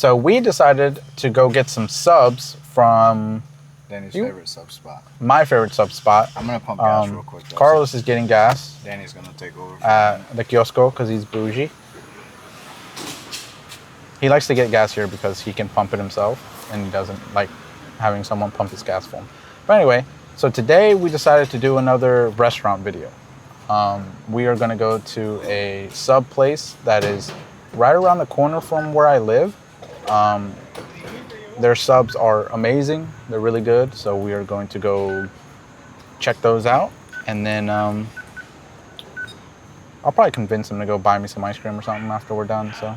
So we decided to go get some subs from Danny's favorite sub spot. My favorite sub spot. I'm going to pump gas real quick, though. Carlos is getting gas. Danny's going to take over. At the kiosco because he's bougie. He likes to get gas here because he can pump it himself and he doesn't like having someone pump his gas for him. But anyway, so today we decided to do another restaurant video. We are going to go to a sub place that is right around the corner from where I live. Their subs are amazing. They're really good. So we are going to go check those out. And then I'll probably convince him to go buy me some ice cream or something after we're done. So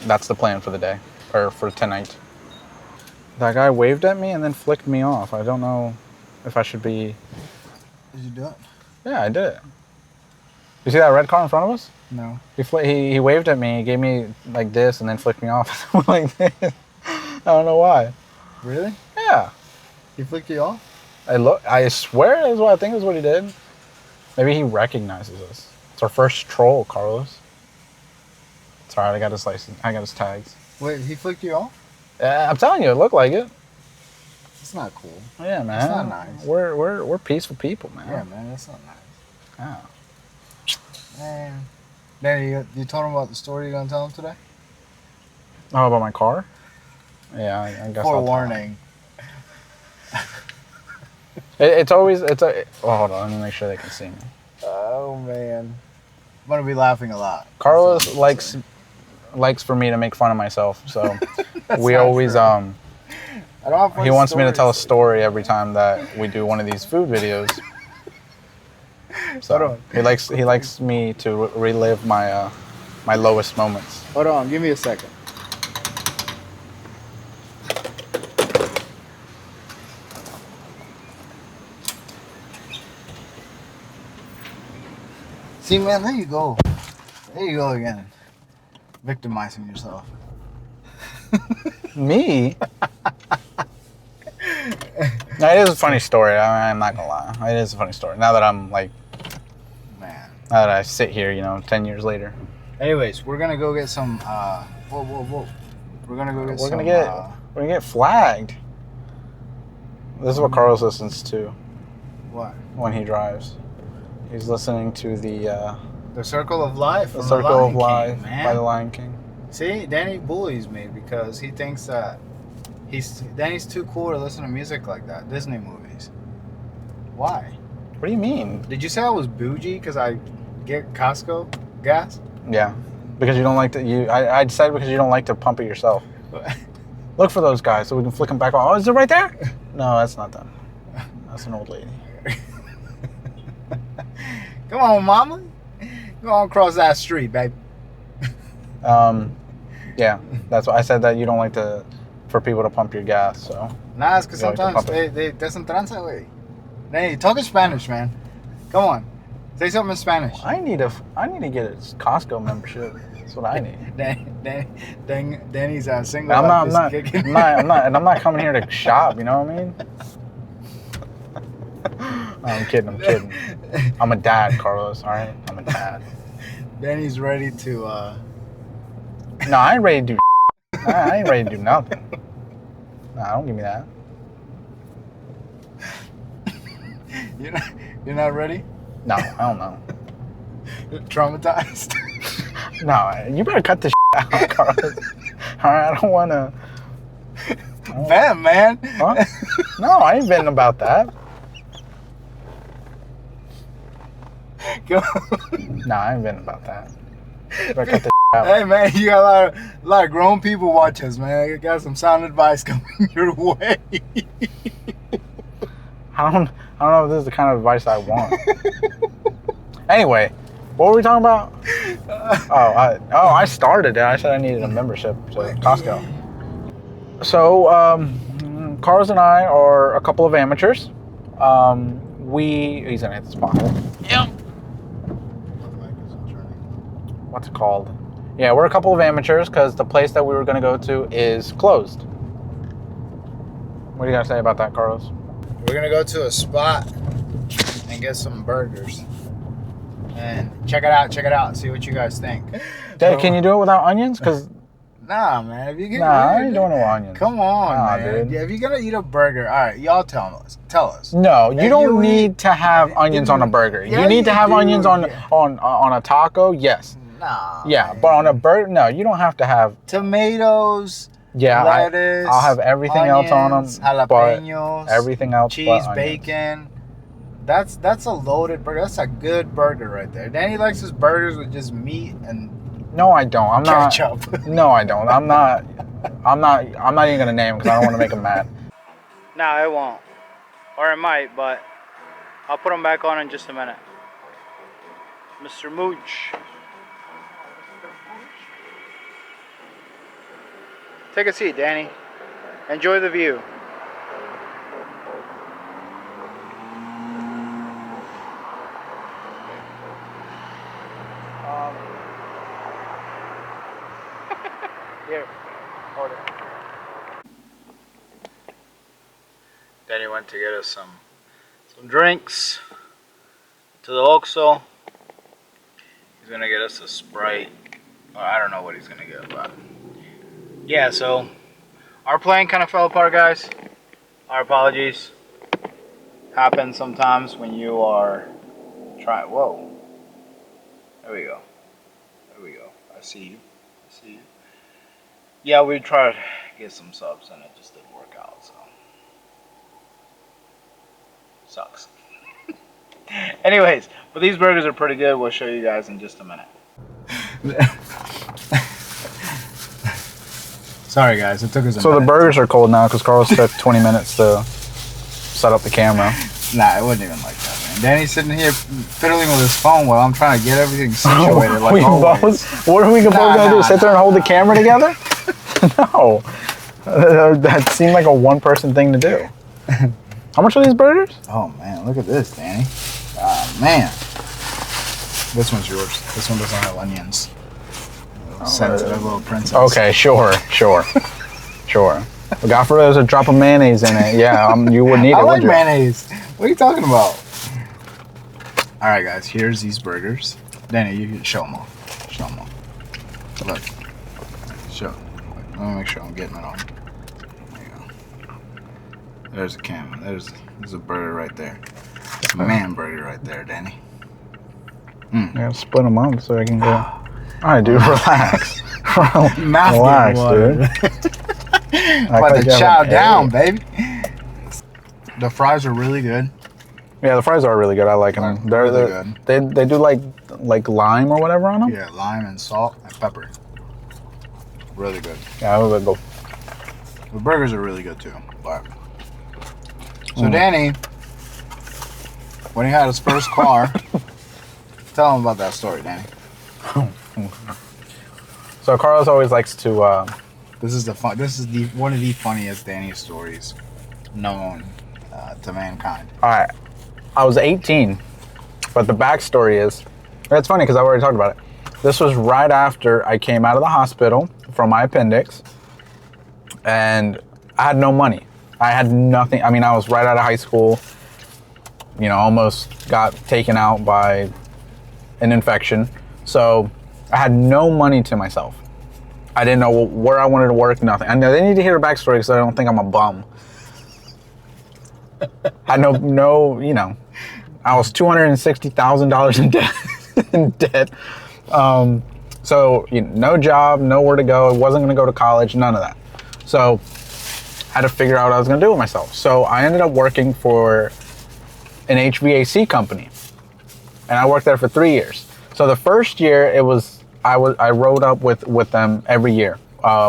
that's the plan for the day, or for tonight. That guy waved at me and then flicked me off. I don't know if I should be... Did you do it? Yeah, I did it. You see that red car in front of us? No. He waved at me, he gave me like this, and then flicked me off like this. I don't know why. Really? Yeah. He flicked you off? I swear that's what I think is what he did. Maybe he recognizes us. It's our first troll, Carlos. It's alright, I got his license. I got his tags. Wait, he flicked you off? I'm telling you, it looked like it. It's not cool. Yeah, man. It's not nice. We're peaceful people, man. Yeah, man, that's not nice. Yeah. Man. Danny, you told him about the story you're going to tell him today? Oh, about my car? Yeah, I guess Forewarning. It's always, oh, hold on, let me make sure they can see me. Oh, man. I'm going to be laughing a lot. Carlos likes for me to make fun of myself, so we always, he wants me to tell a story every time that we do one of these food videos. So he likes me to relive my my lowest moments. Hold on, give me a second. See, man, there you go. There you go again. Victimizing yourself. Me? No, it is a funny story. I'm not gonna lie. It is a funny story. Now that I'm like, man. Now that I sit here, 10 years later. Anyways, we're gonna go get some. Whoa. We're gonna go get some. We're gonna get flagged. This is what Carlos listens to. What? When he drives, he's listening to the Circle of Life. The Circle of Life by the Lion King. See, Danny bullies me because he thinks that Danny's too cool to listen to music like that. Disney movies. Why? What do you mean? Did you say I was bougie because I get Costco gas? Yeah, because you don't like to. I decided because you don't like to pump it yourself. Look for those guys so we can flick them back on. Oh, is it right there? No, that's not them. That's an old lady. Come on, mama. Go on across that street, babe. Yeah, that's why I said that you don't like for people to pump your gas. So. Nah, it's because sometimes they doesn't translate, güey. Hey, talk in Spanish, man. Come on, say something in Spanish. I need to get a Costco membership. That's what I need. Danny's single. I'm not coming here to shop. You know what I mean? No, I'm kidding. I'm a dad, Carlos. All right, I'm a dad. Danny's ready to. No, I ain't ready to do. I ain't ready to do nothing. Nah, don't give me that. You're not ready? No, I don't know. Traumatized? No, you better cut this out, Carlos. All right, I don't want to. Bam, man. Huh? No, I ain't venting about that. No, I ain't venting about that. You better cut this out. Hey, man, you got a lot of grown people watch us, man. You got some sound advice coming your way. I don't know if this is the kind of advice I want. Anyway, what were we talking about? I started it. I said I needed a membership to Costco. So, Carlos and I are a couple of amateurs. He's gonna hit this pothole. Yep. What's it called? Yeah, we're a couple of amateurs because the place that we were gonna go to is closed. What do you gotta say about that, Carlos? We're gonna go to a spot and get some burgers. And check it out. See what you guys think. Dad, can you do it without onions? Because Nah, man. If you get, Nah, I ain't doing no onions. Come on, Nah, man. dude. Yeah, if you're gonna eat a burger, all right, y'all tell us. Tell us. No, you If don't you need eat- to have onions on a burger. Yeah, you need to have do, onions on yeah. on a taco, yes. Nah. Yeah, man. but on a burger, no, you don't have to have. Tomatoes. Yeah, Lettuce. I'll have everything else on them, Jalapenos. but everything else Cheese, but onions. bacon. That's a loaded burger. That's a good burger right there. Danny likes his burgers with just meat and No, I don't. I'm ketchup. not. No, I don't. I'm not. I'm not even gonna name because I don't want to make him mad. No, it won't. Or it might, but I'll put them back on in just a minute. Mr. Mooch. Take a seat, Danny. Enjoy the view. Here, hold it. Danny went to get us some drinks to the Oxxo. He's gonna get us a Sprite. Or I don't know what he's gonna get, but yeah. So our plan kind of fell apart, guys. Our apologies. Happens sometimes when you are trying. Whoa. There we go. There we go. I see you. I see you. Yeah, we tried to get some subs and it just didn't work out, so. Sucks. Anyways, but these burgers are pretty good. We'll show you guys in just a minute. Sorry guys, it took us a So minute. the burgers are cold now because Carlos took 20 minutes to set up the camera. Nah, it wasn't even like that, man. Danny's sitting here fiddling with his phone while I'm trying to get everything situated like we always. both, what are we both gonna do? Sit there and hold the camera together? No. That seemed like a one-person thing to do. How much are these burgers? Oh man, look at this, Danny. Man. This one's yours. This one doesn't have onions. Sensitive little princess. Okay, sure. But God forbid there's a drop of mayonnaise in it. Yeah, you wouldn't need it, I would like you? mayonnaise. What are you talking about? All right, guys. Here's these burgers. Danny, you can show them off. Show them off. Look. Show. Let me make sure I'm getting it on. There you go. There's a camera. There's a burger right there. It's a man burger right there, Danny. I gotta split them up so I can go. All right, dude, relax. Relax, dude. About to chow down, baby. The fries are really good. Yeah, the fries are really good. I like them. They're really good. They do like lime or whatever on them. Yeah, lime and salt and pepper. Really good. Yeah, I would go. The burgers are really good too. But so Danny, when he had his first car, tell him about that story, Danny. So Carlos always likes to. This is one of the funniest Danny stories known to mankind. All right, I was 18, but the backstory is, it's funny because I've already talked about it. This was right after I came out of the hospital from my appendix, and I had no money. I had nothing. I mean, I was right out of high school. You know, almost got taken out by an infection. So I had no money to myself. I didn't know where I wanted to work, nothing. I know they need to hear the backstory because I don't think I'm a bum. I no, you know, I was $260,000 in debt. In debt. So you know, no job, nowhere to go. I wasn't going to go to college, none of that. So I had to figure out what I was going to do with myself. So I ended up working for an HVAC company, and I worked there for 3 years. So the first year, I rode up with them every year.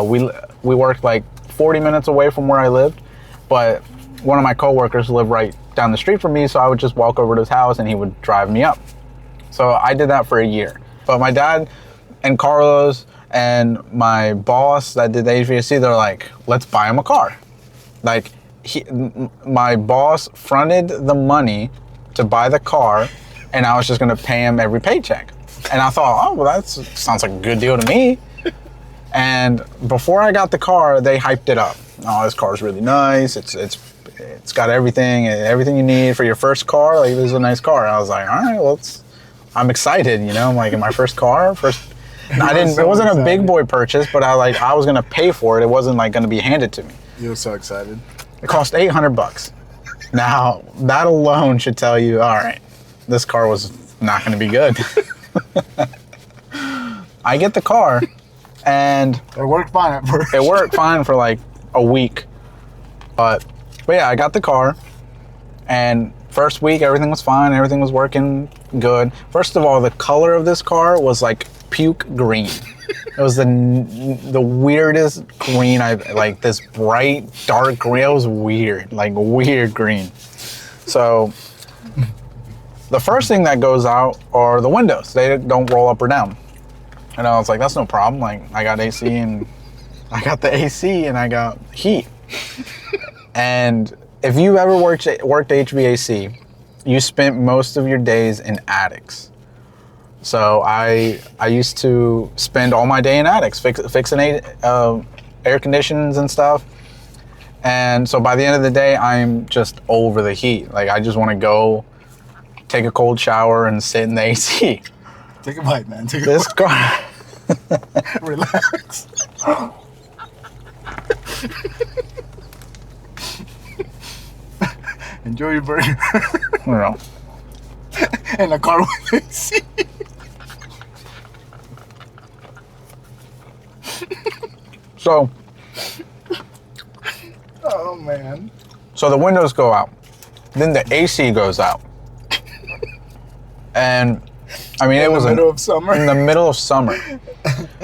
We worked like 40 minutes away from where I lived, but one of my coworkers lived right down the street from me, so I would just walk over to his house and he would drive me up. So I did that for a year. But my dad and Carlos and my boss that did the HVAC, they're like, let's buy him a car. Like, my boss fronted the money to buy the car, and I was just gonna pay him every paycheck. And I thought, oh, well, that sounds like a good deal to me. And before I got the car, they hyped it up. Oh, this car's really nice. It's got everything you need for your first car. Like, this is a nice car. And I was like, all right, well, I'm excited, you know. I'm like, in my first car, I didn't. so It wasn't a excited. big boy purchase, but I was gonna pay for it. It wasn't like gonna be handed to me. You were so excited. It cost $800. Now that alone should tell you, all right, this car was not gonna be good. I get the car, and It worked fine at first. it worked fine for like a week, but yeah, I got the car, and first week everything was fine, everything was working good. First of all, the color of this car was like puke green. It was the weirdest green like this bright dark green. It was weird, like weird green. So the first thing that goes out are the windows. They don't roll up or down. And I was like, that's no problem. Like I got AC and I got the AC and I got heat. And if you ever worked HVAC, you spent most of your days in attics. So I used to spend all my day in attics fixing air conditions and stuff. And so by the end of the day, I'm just over the heat. Like I just want to go take a cold shower and sit in the AC. Take a bite, man. Take a This car. bite. Relax. Enjoy your burger. You know, In a car with AC. so Oh, man. So the windows go out, then the AC goes out, and I mean it was In the middle of summer. in the middle of summer.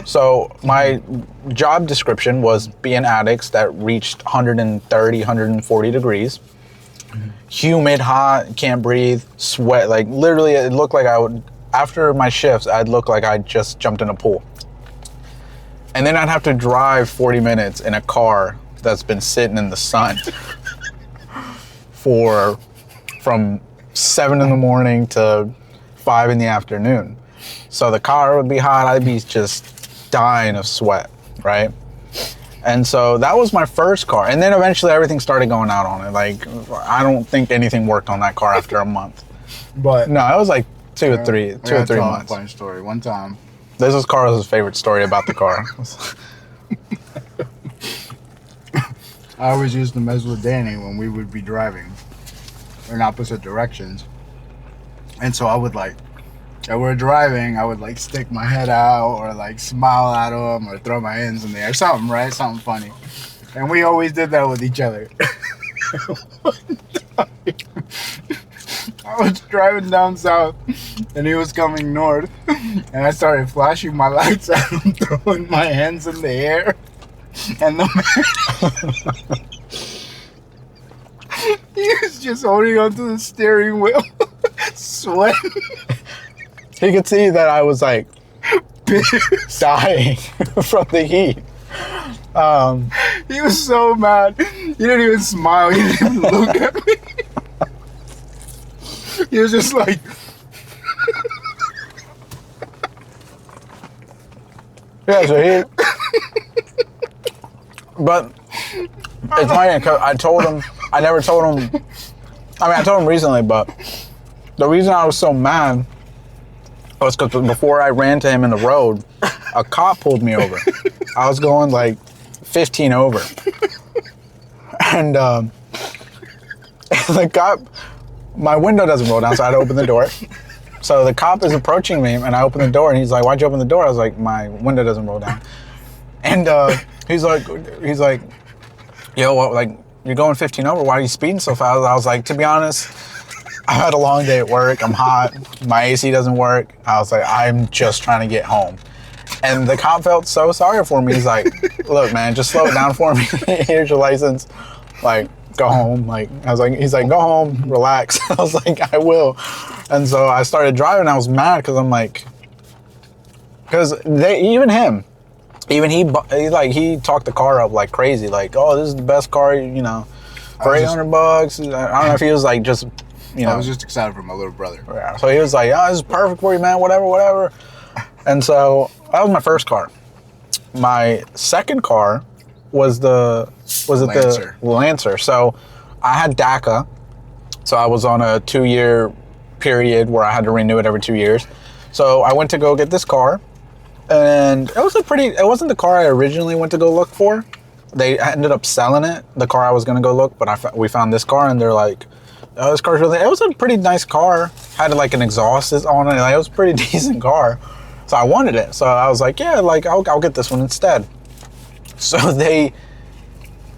So my job description was be in attics that reached 130, 140 degrees, humid, hot, can't breathe, sweat. Like literally, it looked like I would after my shifts, I'd look like I just jumped in a pool, and then I'd have to drive 40 minutes in a car that's been sitting in the sun from 7 in the morning to 5 in the afternoon. So the car would be hot, I'd be just dying of sweat, right? And so that was my first car. And then eventually everything started going out on it. Like, I don't think anything worked on that car after a month. But No, it was like two or three I gotta tell a months. funny story. One time, This is Carlos's favorite story about the car. I always used to mess with Danny when we would be driving in opposite directions. And so I would like, if we're driving, I would like stick my head out or like smile at him or throw my hands in the air. Something, right? Something funny. And we always did that with each other. One time, I was driving down south and he was coming north. And I started flashing my lights at him, throwing my hands in the air. And the man, he was just holding onto the steering wheel, sweating. He could see that I was like dying from the heat. He was so mad. He didn't even smile. He didn't even look at me. He was just like, Yeah, so he. But it's funny because I told him, I never told him, I mean, I told him recently, but the reason I was so mad was because before I ran to him in the road, a cop pulled me over. I was going like 15 over. And the cop, my window doesn't roll down, so I had to open the door. So the cop is approaching me, and I open the door, and he's like, "Why'd you open the door?" I was like, "My window doesn't roll down." And he's like, "Yo, what, like, you're going 15 over, why are you speeding so fast?" I was like, to be honest, I had a long day at work, I'm hot, my AC doesn't work. I was like, I'm just trying to get home. And the cop felt so sorry for me. He's like, "Look, man, just slow it down for me. Here's your license. Like, go home." Like, I was like, he's like, "Go home, relax." I was like, "I will." And so I started driving. I was mad because I'm like, because he talked the car up like crazy. Like, "Oh, this is the best car, you know, for $800. I don't know if he was like just, you know. I was just excited for my little brother. Yeah. So he was like, "Oh, this is perfect for you, man. Whatever." And so that was my first car. My second car was the Lancer. So I had DACA. So I was on a 2-year period where I had to renew it every 2 years. So I went to go get this car, And it wasn't the car I originally went to go look for. They ended up selling it, the car I was going to go look, but we found this car and they're like, oh, this car's it was a pretty nice car. Had like an exhaust on it. Like, it was a pretty decent car. So I wanted it. So I was like, yeah, like I'll get this one instead. So they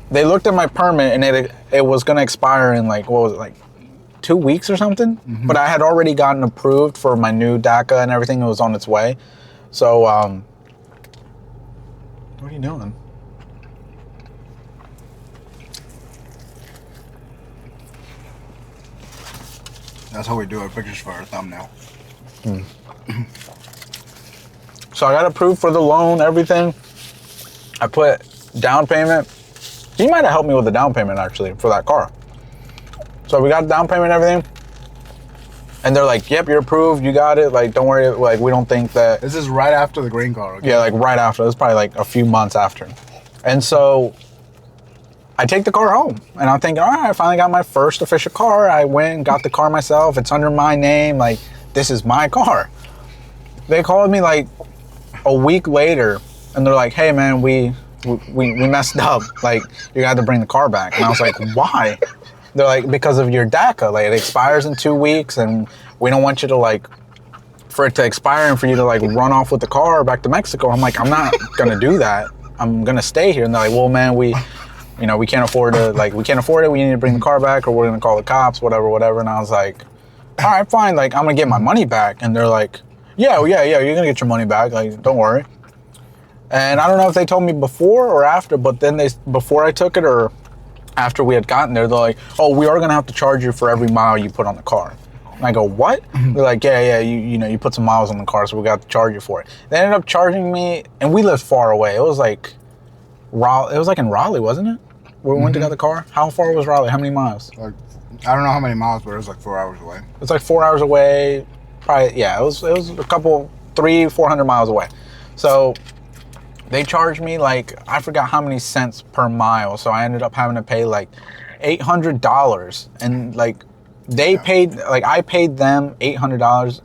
looked at my permit and it was going to expire in like, what was it, like 2 weeks or something? Mm-hmm. But I had already gotten approved for my new DACA and everything. It was on its way. So, what are you doing? That's how we do our pictures for our thumbnail. So I got approved for the loan, everything. I put down payment. He might have helped me with the down payment actually for that car. So we got down payment and everything. And they're like, yep, you're approved. You got it. Like, don't worry. Like, we don't think that. This is right after the green card. Okay? Yeah, like right after. It was probably like a few months after. And so I take the car home and I'm thinking, all right, I finally got my first official car. I went and got the car myself. It's under my name. Like, this is my car. They called me like a week later and they're like, hey man, we messed up. Like, you got to bring the car back. And I was like, why? They're like, because of your DACA. Like, it expires in 2 weeks and we don't want you to like, for it to expire and for you to like run off with the car back to Mexico. I'm like, I'm not gonna do that. I'm gonna stay here. And they're like, well man, we can't afford to, like, we can't afford it. We need to bring the car back or we're gonna call the cops, whatever. And I was like, all right, fine. Like, I'm gonna get my money back. And they're like, yeah, you're gonna get your money back. Like, don't worry. And I don't know if they told me before or after, but then before I took it or after we had gotten there, they're like, oh, we are gonna have to charge you for every mile you put on the car. And I go, what? They're like, yeah, you put some miles on the car, so we got to charge you for it. They ended up charging me, and we lived far away. It was like in Raleigh, wasn't it? Where we went to get the car? How far was Raleigh? How many miles? Like, I don't know how many miles, but it was like 4 hours away. It's like 4 hours away. Probably, yeah, it was a couple, 300-400 miles away. So they charged me like, I forgot how many cents per mile. So I ended up having to pay like $800. And like I paid them $800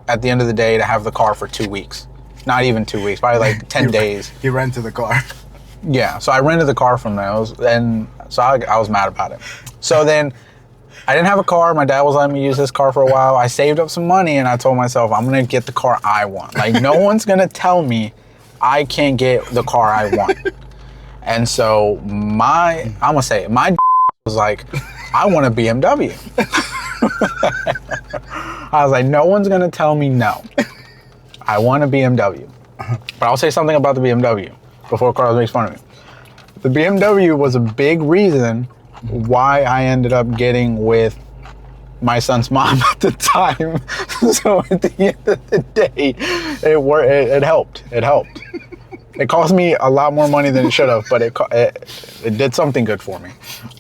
at the end of the day to have the car for 2 weeks. Not even 2 weeks, probably like 10 days. He rented the car. Yeah, so I rented the car from them. I was mad about it. So then I didn't have a car. My dad was letting me use his car for a while. I saved up some money and I told myself, I'm going to get the car I want. Like, no one's going to tell me I can't get the car I want. And so my was like, I want a BMW. I was like, no one's going to tell me no. I want a BMW. But I'll say something about the BMW before Carlos makes fun of me. The BMW was a big reason why I ended up getting with my son's mom at the time. So at the end of the day, it helped. It helped. It cost me a lot more money than it should have, but it did something good for me.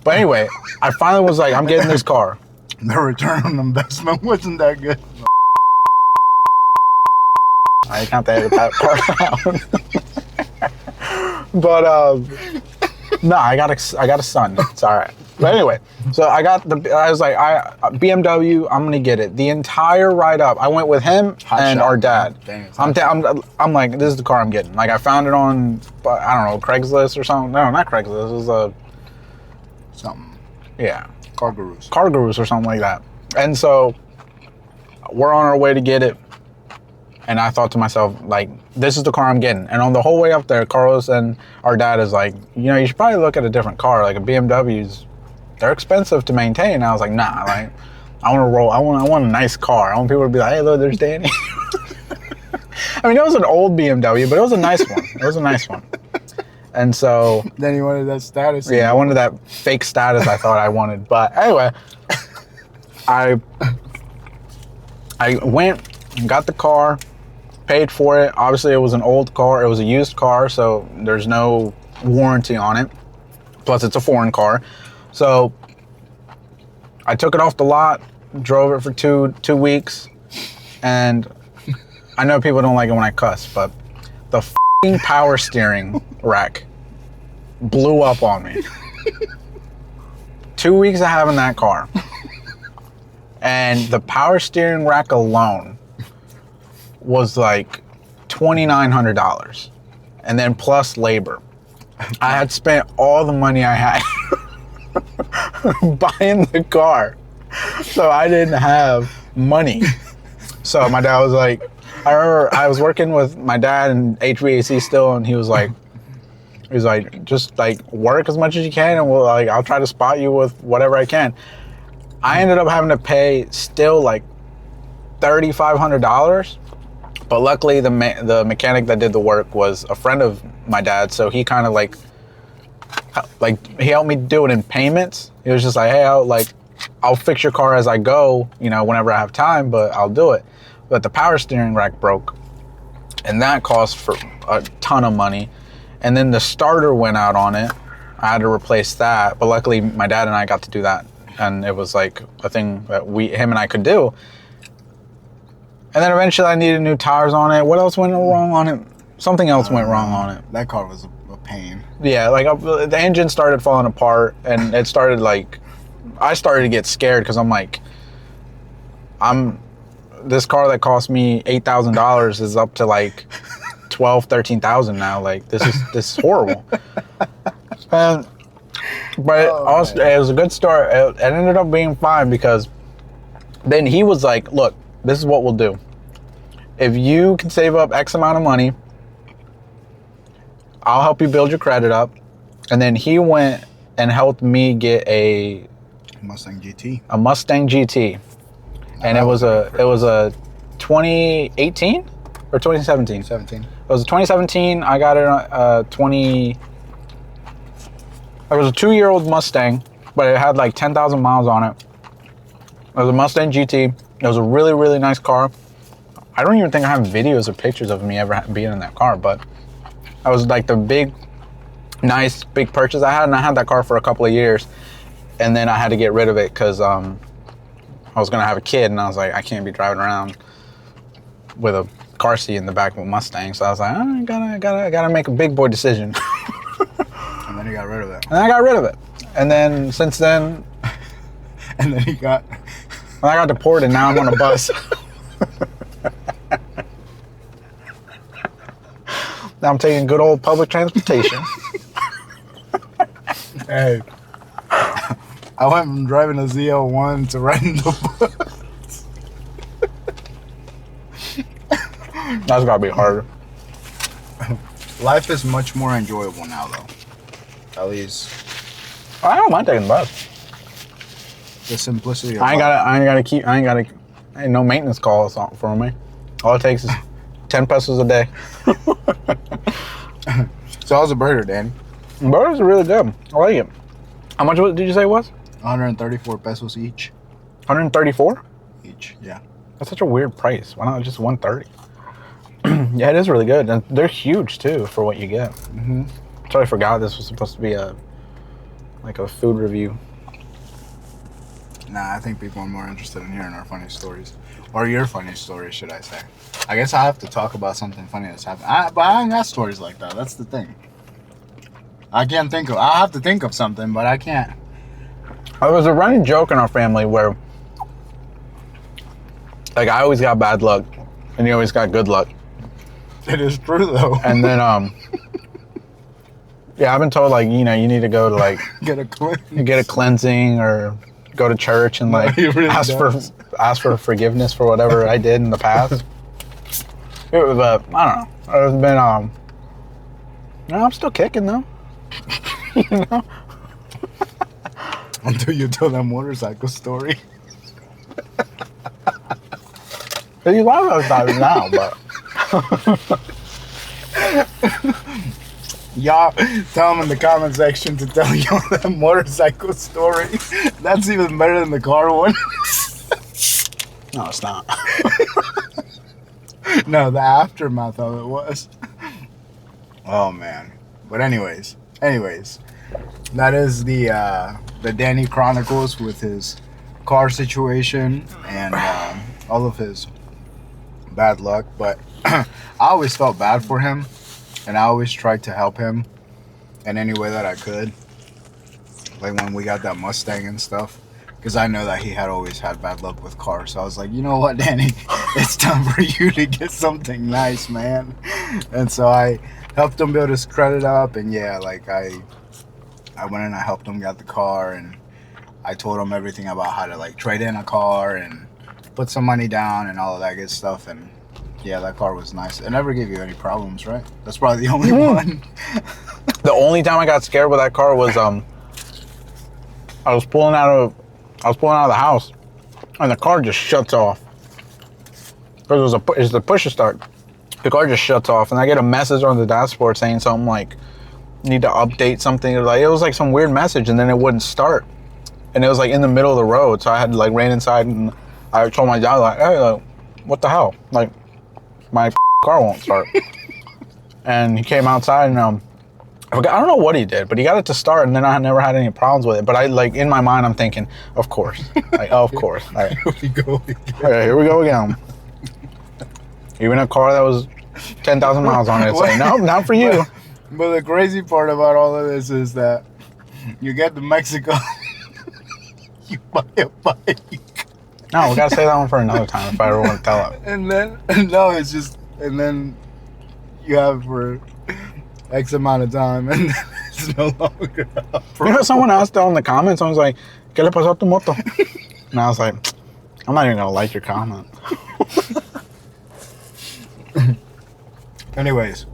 But anyway, I finally was like, I'm getting this car. The return on investment wasn't that good. I can't edit that part out. But no, I got a son. It's all right. But anyway, so I was like, BMW, I'm gonna get it. The entire ride up, I went with him and our dad. I'm like, this is the car I'm getting. Like, I found it on, I don't know, Craigslist or something. No, not Craigslist. It was something. Yeah. Car Gurus or something like that. And so we're on our way to get it. And I thought to myself, like, this is the car I'm getting. And on the whole way up there, Carlos and our dad is like, you should probably look at a different car. Like, a BMW's, they're expensive to maintain. And I was like, nah, like, I want to roll. I want a nice car. I want people to be like, hey, look, there's Danny. I mean, it was an old BMW, but it was a nice one. It was a nice one. And so... Then you wanted that status. Yeah, I wanted that fake status I thought I wanted. But anyway, I went and got the car, paid for it. Obviously, it was an old car. It was a used car, so there's no warranty on it. Plus, it's a foreign car. So I took it off the lot, drove it for two weeks, and I know people don't like it when I cuss, but the f***ing power steering rack blew up on me. 2 weeks of having that car, and the power steering rack alone was like $2,900, and then plus labor. I had spent all the money I had buying the car, so I didn't have money. So my dad was like, I remember I was working with my dad in HVAC still, and he was like, just like work as much as you can, and I'll try to spot you with whatever I can. I ended up having to pay still like $3,500, but luckily the mechanic that did the work was a friend of my dad, so he kind of like he helped me do it in payments. He was just like, hey, I'll fix your car as I go, whenever I have time, but I'll do it. But the power steering rack broke, and that cost for a ton of money. And then the starter went out on it. I had to replace that, but luckily my dad and I got to do that, and it was like a thing that him and I could do. And then eventually I needed new tires on it. What else went wrong on it? Something else went wrong on it. That car was a pain. Yeah, like the engine started falling apart, and it started I started to get scared because I'm like, this car that cost me $8,000 is up to like $12,000-13,000 now. Like this is horrible. But it was a good start. It ended up being fine because then he was like, look, this is what we'll do. If you can save up X amount of money, I'll help you build your credit up. And then he went and helped me get a Mustang GT. A Mustang GT. And it was a 2018 or 2017? 17. It was a 2017. I got it it was a 2-year-old Mustang, but it had like 10,000 miles on it. It was a Mustang GT. It was a really, really nice car. I don't even think I have videos or pictures of me ever being in that car, but that was like the big purchase I had, and I had that car for a couple of years, and then I had to get rid of it because I was gonna have a kid, and I was like, I can't be driving around with a car seat in the back of a Mustang, so I was like, I gotta make a big boy decision. And then you got rid of it. And I got rid of it, and then since then, and then I got deported, and now I'm on a bus. Now I'm taking good old public transportation. Hey, I went from driving a ZL1 to riding the bus. That's gotta be harder. Life is much more enjoyable now, though. At least I don't mind taking the bus. the simplicity of ain't no maintenance calls for me. All it takes is 10 pesos a day. So how's the burger, Danny? The burgers are really good. I like it. How much did you say it was? 134 pesos each. 134? Each, yeah. That's such a weird price. Why not just 130? Yeah, it is really good. And they're huge too for what you get. Mm-hmm. Totally forgot this was supposed to be a food review. Nah, I think people are more interested in hearing our funny stories. Or your funny stories, should I say. I guess I have to talk about something funny that's happened. But I ain't got stories like that. That's the thing. I have to think of something, but I can't. There was a running joke in our family where, like, I always got bad luck, and you always got good luck. It is true, though. And then, yeah, I've been told, like, you need to go to, like, get a cleansing or go to church and, like, really ask for forgiveness for whatever I did in the past. I don't know. It's been, I'm still kicking, though. You know? Until you tell that motorcycle story. You laugh about it now, but Y'all tell them in the comment section to tell y'all that motorcycle story. That's even better than the car one. no, it's not. No, the aftermath of it was. Oh man. But anyways, that is the Danny Chronicles with his car situation and all of his bad luck. But I always felt bad for him, and I always tried to help him in any way that I could. Like when we got that Mustang and stuff, because I know that he had always had bad luck with cars. So I was like, you know what, Danny, it's time for you to get something nice, man. And so I helped him build his credit up, and yeah, like I went and I helped him get the car, and I told him everything about how to like trade in a car and put some money down and all of that good stuff. And yeah, that car was nice. It never gave you any problems, right? That's probably the only one. The only time I got scared with that car was I was pulling out of the house, and the car just shuts off. Because it's the push to start. The car just shuts off, and I get a message on the dashboard saying something like, "Need to update something." It was like some weird message, and then it wouldn't start, and it was like in the middle of the road. So I had to like ran inside, and I told my dad like, "Hey, what the hell? Like, my car won't start." And he came outside, and I don't know what he did, but he got it to start, and then I never had any problems with it. But I like in my mind, I'm thinking, of course, like of course. Like, Here we go again. Okay, here we go again. Even a car that was 10,000 miles on it, it's like, no, not for you. But the crazy part about all of this is that you get to Mexico, you buy a bike, No, we gotta say that one for another time if I ever want to tell it. and then no, it's just, and then you have for X amount of time, and then it's no longer up for You know, someone asked down in the comments, I was like, ¿Qué le pasó a tu moto? And I was like, I'm not even gonna like your comment. Anyways,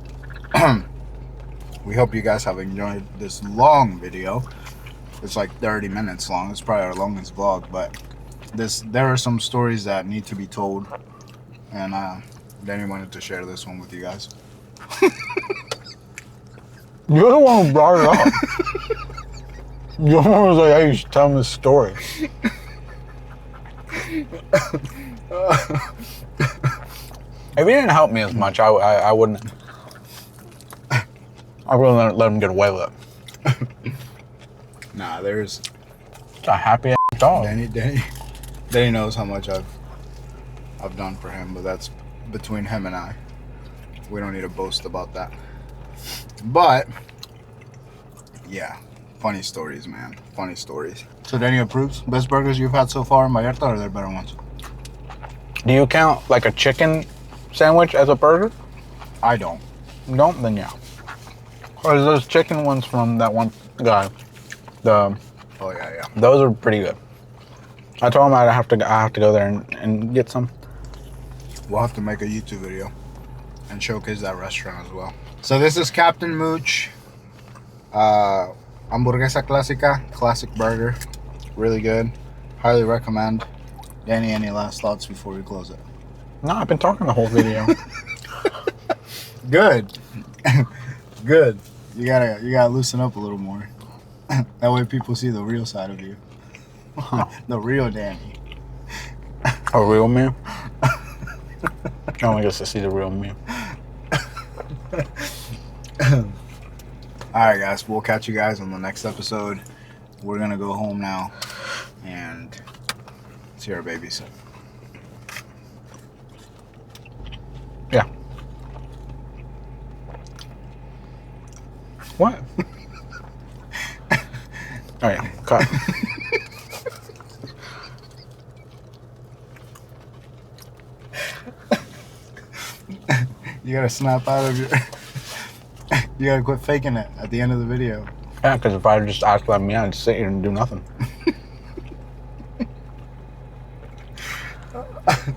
we hope you guys have enjoyed this long video. It's like 30 minutes long. It's probably our longest vlog, but there are some stories that need to be told, and Danny wanted to share this one with you guys. You're the one who brought it up. You're the one who was like, hey, you should tell me this story. If he didn't help me as much, I wouldn't. I wouldn't let him get away with it. Nah, there's It's a happy ass dog. Danny knows how much I've done for him, but that's between him and I. We don't need to boast about that. But yeah, funny stories, man. Funny stories. So Danny approves. Best burgers you've had so far in Vallarta, or are there better ones? Do you count like a chicken sandwich as a burger? I don't. Don't? Then yeah. Or those chicken ones from that one guy. Oh yeah. Those are pretty good. I told him I have to go there and get some. We'll have to make a YouTube video and showcase that restaurant as well. So this is Captain Mooch. Hamburguesa Clásica, classic burger. Really good. Highly recommend. Danny, any last thoughts before we close it? No, I've been talking the whole video. Good. Good. You gotta loosen up a little more. That way people see the real side of you. The real Danny. A real man? No one gets to see the real me. Alright guys, we'll catch you guys on the next episode. We're gonna go home now and see our babies. Yeah. What? All right, cut. You gotta snap out of your... You gotta quit faking it at the end of the video. Yeah, because if I just asked like me, I'd just sit here and do nothing.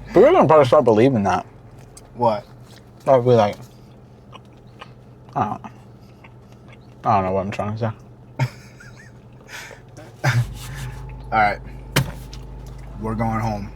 People are gonna probably start believing that. What? I'll be like, I don't know what I'm trying to say. Alright. We're going home.